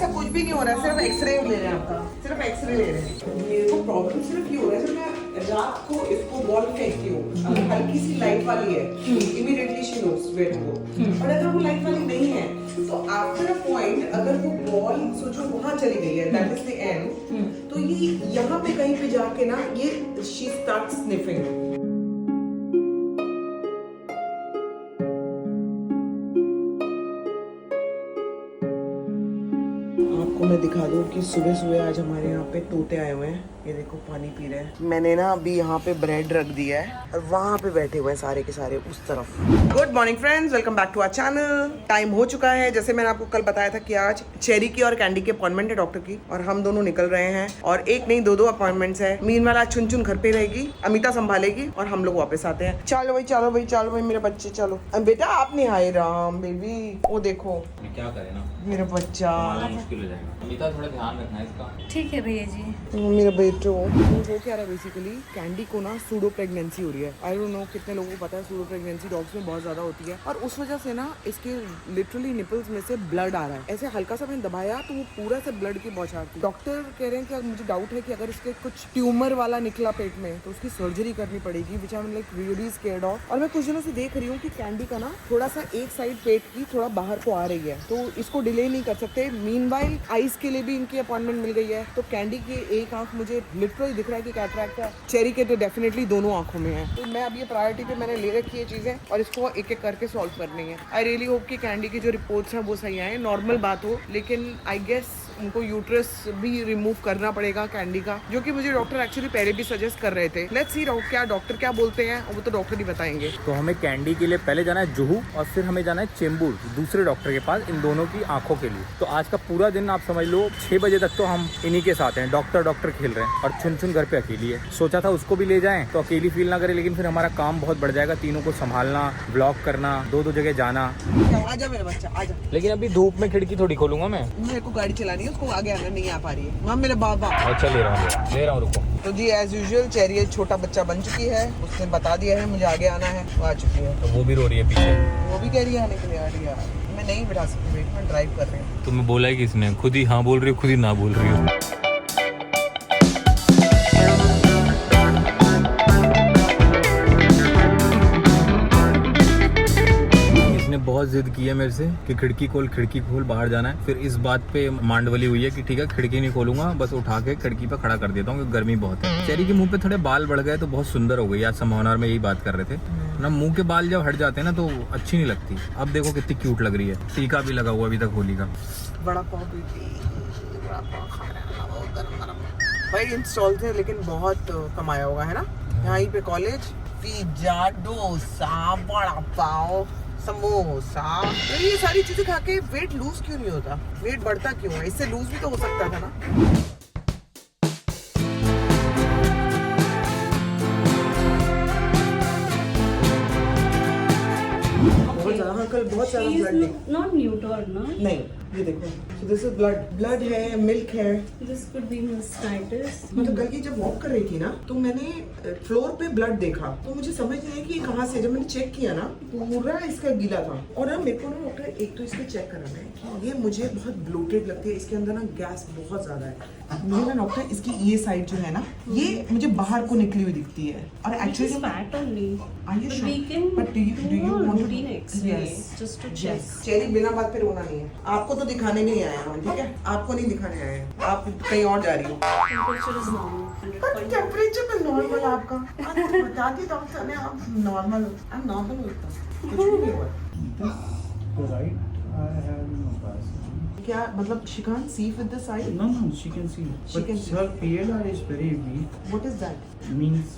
ऐसा कुछ भी नहीं हो रहा है, सिर्फ एक्सरे ले रहे हैं आपका, सिर्फ एक्सरे ले रहे हैं। मेरे को प्रॉब्लम सिर्फ ये हो रहा है, जब मैं रात को इसको बॉल फेंकती हूँ, अगर हल्की सी लाइट वाली है, इमीडिएटली शी नोस वेट को, और अगर वो लाइट वाली नहीं है, तो आफ्टर अ पॉइंट अगर वो बॉल जो वहाँ चली गई है, दैट इज द एंड, तो ये यहाँ पे कहीं पे जाके ना ये शी स्टार्ट स्निफिंग। आपको मैं दिखा दूं कि सुबह सुबह आज हमारे यहाँ पे तोते आए हुए हैं। ये देखो पानी पी रहे हैं। मैंने ना अभी यहाँ पे ब्रेड रख दिया है और वहाँ पे बैठे हुए हैं सारे के सारे उस तरफ। Good morning friends, welcome back to our channel. Time हो चुका है, जैसे मैंने आपको कल बताया था कि आज चेरी की और कैंडी की अपॉइंटमेंट है डॉक्टर की, और हम दोनों निकल रहे हैं। और एक नहीं दो अपॉइंटमेंट्स है। मीनवाइल आज चुन चुन घर पे रहेगी, अमिता संभालेगी और हम लोग वापस आते हैं। चलो भाई चलो भाई चलो भाई मेरे बच्चे चलो। बेटा आप नहीं आए राम बेबी, वो देखो क्या करे ना मेरा बच्चा। मुश्किल हो जाएगा। अमिता थोड़ा ध्यान रखना है इसका। ठीक है भैया जी। मेरा बेटो वो क्या रहा है बेसिकली, कैंडी को ना सूडो प्रेगनेंसी हो रही है। आई डोंट नो कितने लोगों को पता है, सूडो प्रेगनेंसी डॉग्स में बहुत ज्यादा होती है, और उस वजह से ना इसके लिटरली निपल्स में से ब्लड आ रहा है। ऐसे हल्का सा मैंने दबाया तो वो पूरा से ब्लड की बौछार थी। डॉक्टर कह रहे हैं कि मुझे डाउट है कि अगर इसके कुछ ट्यूमर वाला निकला पेट में तो उसकी सर्जरी करनी पड़ेगी, which I am like really scared of. और मैं कुछ दिनों से देख रही हूँ कि कैंडी का ना थोड़ा सा एक साइड पेट की थोड़ा बाहर को आ रही है, तो इसको डिले नहीं कर सकते। मीनवाइल आइज के लिए भी इनकी अपॉइंटमेंट मिल गई है, तो कैंडी की एक आंख मुझे लिटरली दिख रहा है कि कैटरैक्ट है, चेरी के तो डेफिनेटली दोनों आंखों में है। तो मैं अब ये प्रायोरिटी पे मैंने ले रखी है चीजें, और इसको एक एक करके सॉल्व करनी है। आई रियली होप कि कैंडी की जो रिपोर्ट्स हैं वो सही आए, नॉर्मल बात हो, लेकिन आई गेस उनको यूट्रस भी रिमूव करना पड़ेगा कैंडी का, जो कि मुझे डॉक्टर एक्चुअली पहले भी सजेस्ट कर रहे थे। लेट्स सी क्या डॉक्टर क्या बोलते हैं, वो तो डॉक्टर ही बताएंगे। तो हमें कैंडी के लिए पहले जाना है जुहू, और फिर हमें जाना है चेंबूर दूसरे डॉक्टर के पास, इन दोनों की आंखों के लिए। तो आज का पूरा दिन आप समझ लो 6 बजे तक तो हम इन्हीं के साथ हैं। डॉक्टर खेल रहे हैं, और चुन चुन घर पे अकेली है। सोचा था उसको भी ले जाएं तो अकेली फील ना करे, लेकिन फिर हमारा काम बहुत बढ़ जाएगा, तीनों को संभालना, ब्लॉग करना, दो जगह जाना। आजा मेरा बच्चा आजा। लेकिन अभी धूप में खिड़की थोड़ी खोलूंगा मैं। मेरे को गाड़ी चलानी है, उसको आगे आना नहीं आ पा रही है। वहाँ मेरे बाबा। अच्छा ले रहा हूँ रुको। तो जी एज यूजुअल चेरी छोटा बच्चा बन चुकी है, उसने बता दिया है मुझे आगे आना है, वो आ चुकी है। तो वो भी रो रही है पीछे, वो भी कह रही है आने के लिए। आ रही है, मैं नहीं बिठा सकती, वेट में ड्राइव कर रही हूँ। तुम्हें बोला है किसने? खुद ही हाँ बोल रही हो, खुद ही ना बोल रही हो। बहुत जिद की है मेरे से कि खिड़की खोल बाहर जाना है। फिर इस बात पे मांडवली हुई है कि ठीक है खिड़की नहीं खोलूंगा, बस उठा के खिड़की पे खड़ा कर देता हूँ, क्योंकि गर्मी बहुत है। चेरी के मुंह पे थोड़े बाल बढ़ गए तो बहुत सुंदर हो गई। आज समानार में यही बात कर रहे थे ना, मुंह के बाल जब हट जाते हैं ना तो अच्छी नहीं लगती। अब देखो कितनी क्यूट लग रही है। टीका भी लगा हुआ अभी तक होली का। बड़ा पाव भाई इंस्टॉल थे, लेकिन बहुत कमाया होगा है ना। यहाँ पे कॉलेज, पिज्जा, डोसा, बड़ा पाव, समोसा, तो ये सारी चीजें खा के वेट लूज क्यों नहीं होता? वेट बढ़ता क्यों है? इससे लूज भी तो हो सकता था ना। बहुत ज्यादा कल बहुत ज्यादा ब्लड नॉट न्यूटर्न ना। नहीं, ये देखो, so this is ब्लड है, मिल्क है। This could be mastitis. मतलब कल की जब वॉक कर रही थी ना, तो मैंने फ्लोर पे ब्लड देखा, तो मुझे समझ नहीं आया कि ये कहाँ से। जब मैंने चेक किया ना, पूरा इसका गीला था। और ना मेरे को ना डॉक्टर एक तो इसका चेक कराना है कि ये मुझे बहुत ब्लोटेड लगती है, इसके अंदर ना गैस बहुत ज्यादा है। मुझे ना डॉक्टर इसकी ये साइड जो है ना, ये मुझे बाहर को निकली हुई दिखती है। और actually fat only. Are you But sure? we can But do you want to routine X-ray Yes. just to check. Cherry बिना बात पे रोना नहीं है। आपको तो दिखाने नहीं आया हम, ठीक है? आपको नहीं दिखाने आए हैं, आप कहीं और जा रही हो। Temperature is normal. टेम्परेचर में नॉर्मल आपका बता दी डॉक्टर ने, आप नॉर्मल होता कुछ भी नहीं हुआ। Right, I have no opacity. क्या मतलब she can't see with the side? No, she can see. She But can see. her PLR is very weak. What is that? Means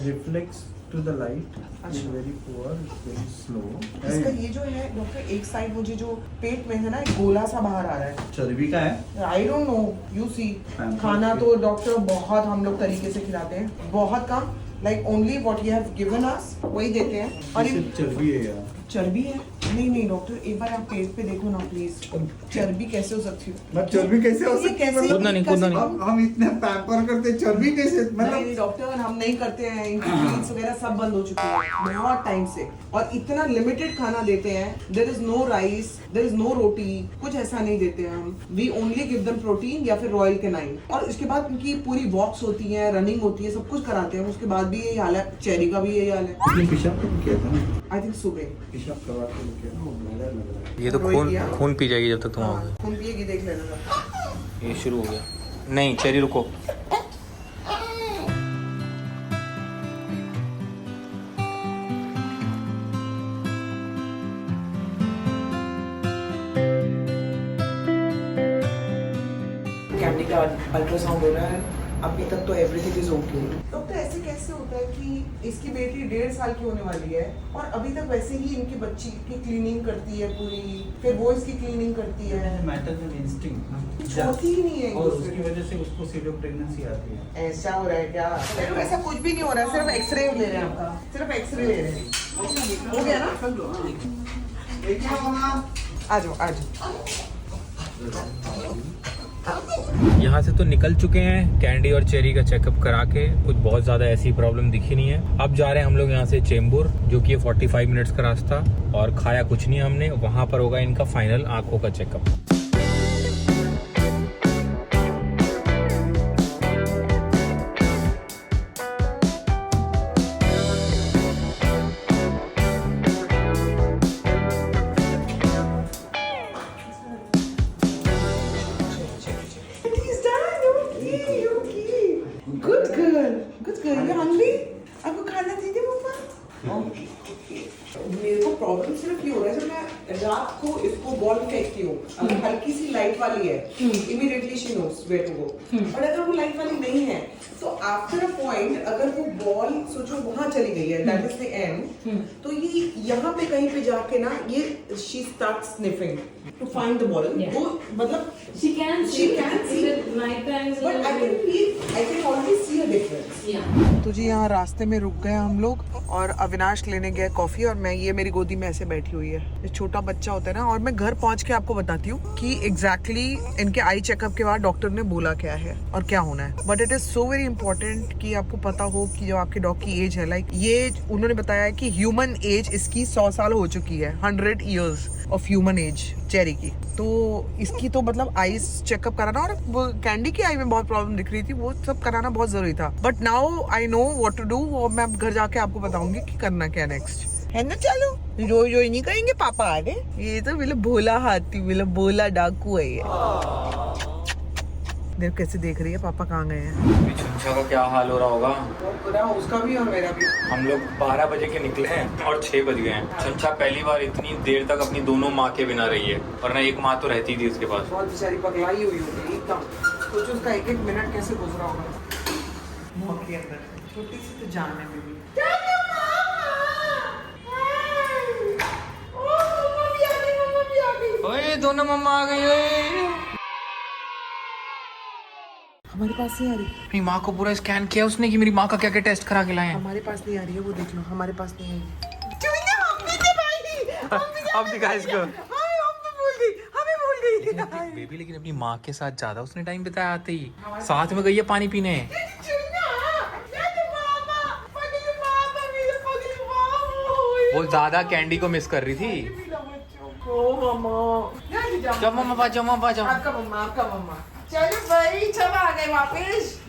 reflex to the light is अच्छा। very poor, it's very slow. इसका ये जो है doctor, एक side मुझे जो पेट में है ना, एक गोला सा बाहर आ रहा है। चर्बी का है? I don't know, you see. खाना तो डॉक्टर बहुत हम लोग तरीके से खिलाते हैं, बहुत कम, like only what you have given us वही देते हैं। और ये सिर्फ चर्बी है यार। चर्बी है। नहीं डॉक्टर, एक बार आप पेट पे देखो ना प्लीज, चर्बी कैसे हो सकती है? चर्बी कैसे हो ये सकती है? कैसे- कूदना नहीं, कूदना नहीं। हम इतने पैम्पर करते, चर्बी कैसे? नहीं डॉक्टर, हम नहीं करते हैं, इनकी फीड्स वगैरह सब बंद हो चुकी है बहुत टाइम से, और इतना लिमिटेड खाना देते हैं। There is no rice, there is no roti, कुछ ऐसा नहीं देते हैं हम। We only give them protein या फिर रॉयल कैनाइन, और उसके बाद उनकी पूरी वॉक्स होती है, रनिंग होती है, सब कुछ कराते हैं। उसके बाद भी यही हाल है, चेरी का भी यही हाल है। आपने पेशाब कब किया था ना? आई थिंक सुबह। पेशाब करवा के किया ना, ब्लडर लग रहा है। ये तो खून पी जाएगी जब तक तुम आओगे। खून पिएगी, देख लेना। ये शुरू हो गया। नहीं चेरी रुको। कैंडी का अल्ट्रासाउंड हो रहा है, अभी तक तो एवरीथिंग इज ओके। डॉक्टर ऐसे कैसे होता है कि इसकी बेटी 1.5 साल की होने वाली है और अभी तक वैसे ही इनकी बच्ची की क्लीनिंग करती है पूरी, फिर वो इसकी क्लीनिंग करती है, मैटरनल इंस्टिंक्ट ना, छोटी ही नहीं है और उसकी वजह से उसको सीडो प्रेगनेंसी आती है। ऐसा हो रहा है क्या? सिर्फ ऐसा कुछ भी नहीं हो रहा है, सिर्फ एक्सरे ले रहे हैं आपका, सिर्फ एक्सरे ले रहे हैं। हो गया ना? आ जाओ आ जाओ। यहाँ से तो निकल चुके हैं कैंडी और चेरी का चेकअप करा के, कुछ बहुत ज़्यादा ऐसी प्रॉब्लम दिखी नहीं है। अब जा रहे हैं हम लोग यहाँ से चेंबूर, जो कि 45 मिनट्स का रास्ता, और खाया कुछ नहीं हमने। वहाँ पर होगा इनका फाइनल आंखों का checkup. He's done. Okay, okay. Good girl. Good girl. You hungry? आपको खाना दीजिए मम्मा? मेरे को प्रॉब्लम सिर्फ ये हो रहा है, जब मैं रात को इसको बॉल फेंकती हूँ, अगर हल्की सी लाइट वाली है, immediately she knows where to go. और अगर वो लाइट वाली नहीं है, तो आफ्टर अ पॉइंट अगर वो बॉल सोचो वहां चली गई है, दैट इज द एंड, तो ये यहाँ पे कहीं पे जाके ना ये she start sniffing to find the ball. वो मतलब She can She can see. At night times. But I can always see a difference. Yeah. तो जी यहाँ रास्ते में रुक गए हम लोग, और अविनाश लेने गए कॉफी, और मैं ये मेरी गोदी में ऐसे बैठी हुई है। ये छोटा बच्चा होता है ना। और मैं घर पहुँच के आपको बताती हूँ कि एग्जैक्टली इनके आई चेकअप के बाद डॉक्टर ने बोला क्या है और क्या होना है। But it is so very important कि आपको पता हो कि जो आपके डॉग की एज है, लाइक ये उन्होंने बताया है कि ह्यूमन एज इसकी 100 साल हो चुकी है, 100 years of human age cherry की। तो इसकी तो मतलब आईज चेकअप कराना, और वो कैंडी की आई में बहुत प्रॉब्लम दिख रही थी, वो सब कराना बहुत जरूरी था। But now I know what to do, और मैं अब घर जाके आपको बताऊंगी कि करना क्या नेक्स्ट है ना। चलो रोई रोई नहीं करेंगे पापा आ रहे। ये तो मेरा भोला हाथी, मेरा भोला डाकू है ये। देख कैसे देख रही है पापा कहाँ गए हैं। छुंछा का क्या हाल हो रहा होगा। बहुत बुरा, उसका भी और मेरा भी। हम लोग 12 बजे के निकले हैं और 6 बज गए हैं। छुंछा पहली बार इतनी देर तक अपनी दोनों माँ के बिना रही है, वरना एक माँ तो रहती थी उसके पास। बहुत बेचारी पगलाई हुई होगी एकदम। कुछ उसका एक एक मिनट कैसे गुजरा होगा मुंह के अंदर, छोटी सी तो जान है बेबी। ओए दोनों मम्मा आ गई। ओए हमारे पास नहीं आ रही, अपनी माँ को पूरा स्कैन किया उसने कि मेरी माँ का क्या क्या टेस्ट करा के लाए हैं। हमारे पास नहीं आ रही है, वो देख लो, हमारे पास नहीं आई। अब दिखा इसको। हमें भूल गई। बेबी लेकिन अपनी माँ के साथ ज्यादा उसने टाइम बिताया आते ही, साथ में गई है पानी पीने। वो ज्यादा कैंडी को मिस कर रही थी। जाओ मम्मा जाओ। आपका मम्मा। चलो भाई, सब आ गए वापस।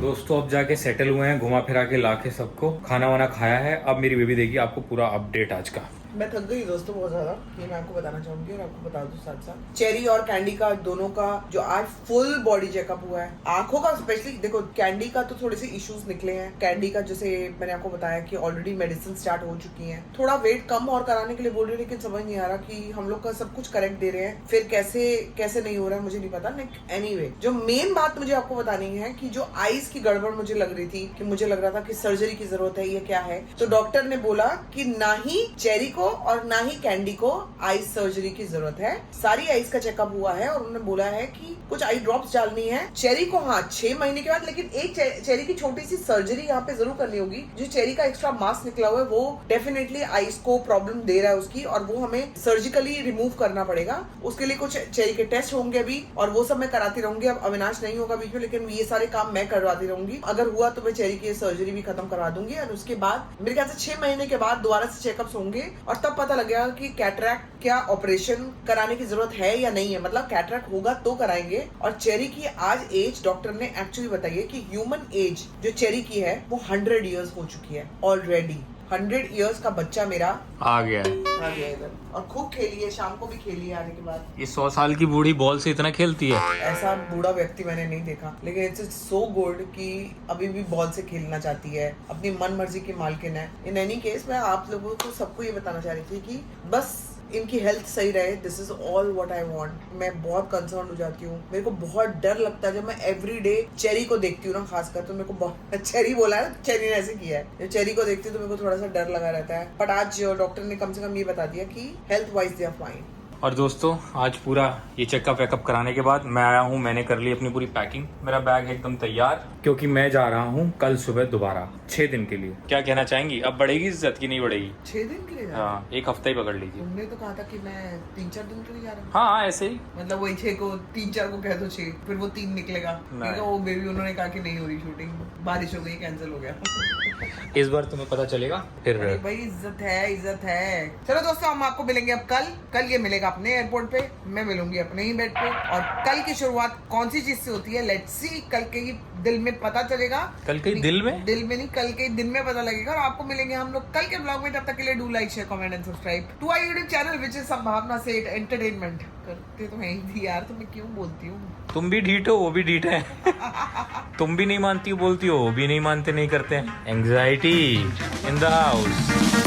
दोस्तों अब जाके सेटल हुए हैं, घुमा फिरा के लाके सबको खाना वाना खाया है। अब मेरी बेबी देगी आपको पूरा अपडेट आज का। मैं थक गई दोस्तों बहुत ज्यादा, ये मैं आपको बताना चाहूंगी और आपको बता दूं साथ साथ। चेरी और कैंडी का दोनों का जो आज फुल बॉडी चेकअप हुआ है, आंखों का स्पेशली देखो, कैंडी का तो थोड़े से इश्यूज निकले हैं। कैंडी का जैसे मैंने आपको बताया कि ऑलरेडी मेडिसिन स्टार्ट हो चुकी है, थोड़ा वेट कम और कराने के लिए बोल रहे हैं, लेकिन समझ नहीं आ रहा कि हम लोग का सब कुछ करेक्ट दे रहे हैं, फिर कैसे नहीं हो रहा है मुझे नहीं पता। एनीवे, जो मेन बात मुझे आपको बतानी है कि जो आईज की गड़बड़ मुझे लग रही थी, कि मुझे लग रहा था कि सर्जरी की जरूरत है, ये क्या है, तो डॉक्टर ने बोला कि ना ही चेरी को और ना ही कैंडी को आईज सर्जरी की जरूरत है। सारी आईज का चेकअप हुआ है और उन्होंने बोला है कि कुछ आई ड्रॉप्स डालनी है। चेरी को हाँ 6 महीने के बाद, लेकिन एक चेरी की छोटी सी सर्जरी यहाँ पे जरूर करनी होगी। जो चेरी का एक्स्ट्रा मास निकला हुआ है वो डेफिनेटली आईज को प्रॉब्लम दे रहा है उसकी, और वो हमें सर्जिकली रिमूव करना पड़ेगा। उसके लिए कुछ चेरी के टेस्ट होंगे अभी, और वो सब मैं कराती रहूंगी। अब अविनाश नहीं होगा बीच में, लेकिन ये सारे काम मैं करवाती रहूंगी। अगर हुआ तो मैं चेरी की सर्जरी भी खत्म करवा दूंगी, और उसके बाद मेरे ख्याल से 6 महीने के बाद दोबारा से चेकअप्स होंगे, और तब पता लगेगा कि कैटरैक्ट क्या ऑपरेशन कराने की जरूरत है या नहीं है। मतलब कैटरैक्ट होगा तो कराएंगे। और चेरी की आज एज डॉक्टर ने एक्चुअली बताई है कि ह्यूमन एज जो चेरी की है वो 100 ईयर्स हो चुकी है ऑलरेडी। 100 ईयर्स का बच्चा मेरा आ गया है। आ गया इधर, और खूब खेली है, शाम को भी खेली है आने के बाद। ये 100 साल की बूढ़ी बॉल से इतना खेलती है। ऐसा बूढ़ा व्यक्ति मैंने नहीं देखा, लेकिन इट्स सो गुड कि अभी भी बॉल से खेलना चाहती है, अपनी मन मर्जी की मालकिन है। इन एनी केस मैं आप लोगों को सबको ये बताना चाह रही थी कि बस इनकी हेल्थ सही रहे, this is all what I want. मैं बहुत कंसर्न हो जाती हूँ, मेरे को बहुत डर लगता है जब मैं एवरी डे चेरी को देखती हूँ ना, खासकर तो मेरे को बहुत चेरी बोला है, चेरी ने ऐसे किया है, जब चेरी को देखती हूँ तो मेरे को थोड़ा सा डर लगा रहता है। बट आज डॉक्टर ने कम से कम ये बता दिया कि health wise they are fine. और दोस्तों आज पूरा ये चेकअप वेकअप कराने के बाद मैं आया हूँ, मैंने कर ली अपनी पूरी पैकिंग, मेरा बैग है एकदम तैयार, क्योंकि मैं जा रहा हूँ कल सुबह दोबारा 6 दिन के लिए। क्या कहना चाहेंगी, अब बढ़ेगी इज्जत की नहीं बढ़ेगी? 6 दिन के लिए? हाँ, एक हफ्ता ही पकड़ लीजिए। तुमने तो कहा था कि मैं 3-4 दिन के लिए जा रहा हूँ। हाँ ऐसे ही, मतलब वही 6 को 3-4 को कह दो 6, फिर वो 3 निकलेगा। ठीक है, वो बेबी उन्होंने कहा कि नहीं हो रही शूटिंग, बारिश हो गई, कैंसिल हो गया। इस बार तुम्हें पता चलेगा फिर। अरे भाई इज्जत है, इज्जत है। चलो दोस्तों, हम आपको मिलेंगे अब कल ये मिलेगा अपने एयरपोर्ट पे, मैं मिलूंगी अपने ही बेड पे। और कल की शुरुआत कौन सी चीज से होती है, लेट्स सी, कल के ही दिल में पता चलेगा। कल के दिल में नहीं, कल के दिन में पता लगेगा। और आपको मिलेंगे हम लोग कल के ब्लॉग में। तब तक के लिए do like, share, comment and subscribe to our YouTube channel which is Sambhavna से एंटरटेनमेंट। करते तो यही थी यार, तो मैं क्यों बोलती हूँ। तुम भी ढीठ हो, वो भी ढीठ है। तुम भी नहीं मानती हो, बोलती हो, वो भी नहीं मानते, नहीं करते। Anxiety in the house.